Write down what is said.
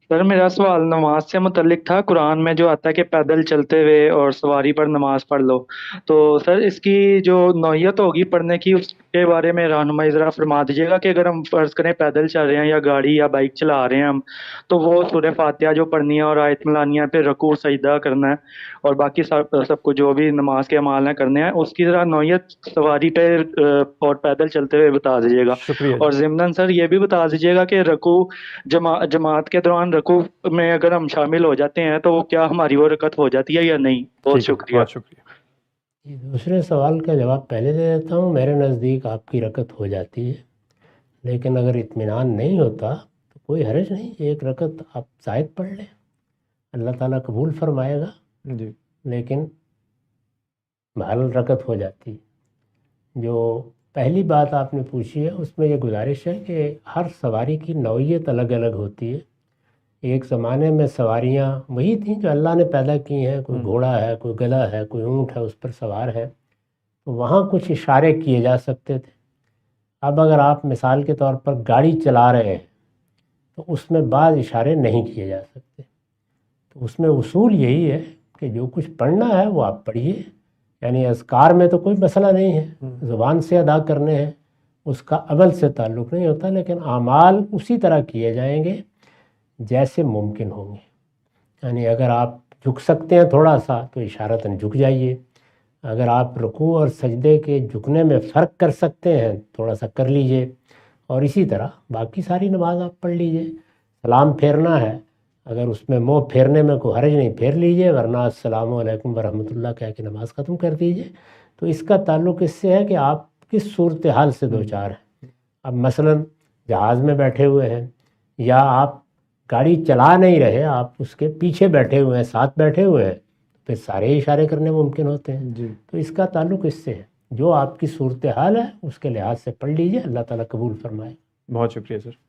سر میرا سوال نماز سے متعلق تھا۔ قرآن میں جو آتا ہے کہ پیدل چلتے ہوئے اور سواری پر نماز پڑھ لو، تو سر اس کی جو نوعیت ہوگی پڑھنے کی، اس کے بارے میں رہنمائی ذرا فرما دیجیے گا کہ اگر ہم فرض کریں پیدل چل رہے ہیں یا گاڑی یا بائک چلا رہے ہیں ہم، تو وہ سورہ فاتحہ جو پڑھنی ہے اور آیت ملانی ہے، پھر رکوع سجدہ کرنا ہے اور باقی سب کو جو بھی نماز کے اعمال ہیں کرنے ہیں، اس کی ذرا نوعیت سواری پہ اور پیدل چلتے ہوئے بتا دیجیے گا۔ شکریہ اور جی۔ ضمناً سر یہ بھی بتا دیجیے گا کہ رکوع جماعت کے دوران رکوع میں اگر ہم شامل ہو جاتے ہیں تو وہ کیا ہماری وہ رکعت ہو جاتی ہے یا نہیں؟ بہت ٹھیک ہے، شکریہ۔ بہت شکریہ۔ دوسرے سوال کا جواب پہلے دے دیتا ہوں۔ میرے نزدیک آپ کی رکعت ہو جاتی ہے، لیکن اگر اطمینان نہیں ہوتا تو کوئی حرج نہیں، ایک رکعت آپ زائد پڑھ لیں، اللہ تعالیٰ قبول فرمائے گا، جی لیکن بہرحال رکعت ہو جاتی ہے۔ جو پہلی بات آپ نے پوچھی ہے اس میں یہ گزارش ہے کہ ہر سواری کی نوعیت الگ الگ ہوتی ہے۔ ایک زمانے میں سواریاں وہی تھیں جو اللہ نے پیدا کی ہیں، کوئی گھوڑا ہے، کوئی گدھا ہے، کوئی اونٹ ہے اس پر سوار ہے، تو وہاں کچھ اشارے کیے جا سکتے تھے۔ اب اگر آپ مثال کے طور پر گاڑی چلا رہے ہیں تو اس میں بعض اشارے نہیں کیے جا سکتے، تو اس میں اصول یہی ہے کہ جو کچھ پڑھنا ہے وہ آپ پڑھیے، یعنی اذکار میں تو کوئی مسئلہ نہیں ہے، زبان سے ادا کرنے ہیں، اس کا عمل سے تعلق نہیں ہوتا، لیکن اعمال اسی طرح کیے جائیں گے جیسے ممکن ہوں گے۔ یعنی اگر آپ جھک سکتے ہیں تھوڑا سا تو اشارتاً جھک جائیے، اگر آپ رکوع اور سجدے کے جھکنے میں فرق کر سکتے ہیں تھوڑا سا کر لیجئے، اور اسی طرح باقی ساری نماز آپ پڑھ لیجئے۔ سلام پھیرنا ہے، اگر اس میں منہ پھیرنے میں کوئی حرج نہیں پھیر لیجئے، ورنہ السلام علیکم ورحمۃ اللہ کہہ کے نماز ختم کر دیجئے۔ تو اس کا تعلق اس سے ہے کہ آپ کس صورتحال سے دوچار ہیں۔ اب مثلاً جہاز میں بیٹھے ہوئے ہیں، یا آپ گاڑی چلا نہیں رہے، آپ اس کے پیچھے بیٹھے ہوئے ہیں، ساتھ بیٹھے ہوئے ہیں، پھر سارے اشارے کرنے ممکن ہوتے ہیں۔ جی تو اس کا تعلق اس سے ہے، جو آپ کی صورتحال ہے اس کے لحاظ سے پڑھ لیجئے، اللہ تعالیٰ قبول فرمائے۔ بہت شکریہ سر۔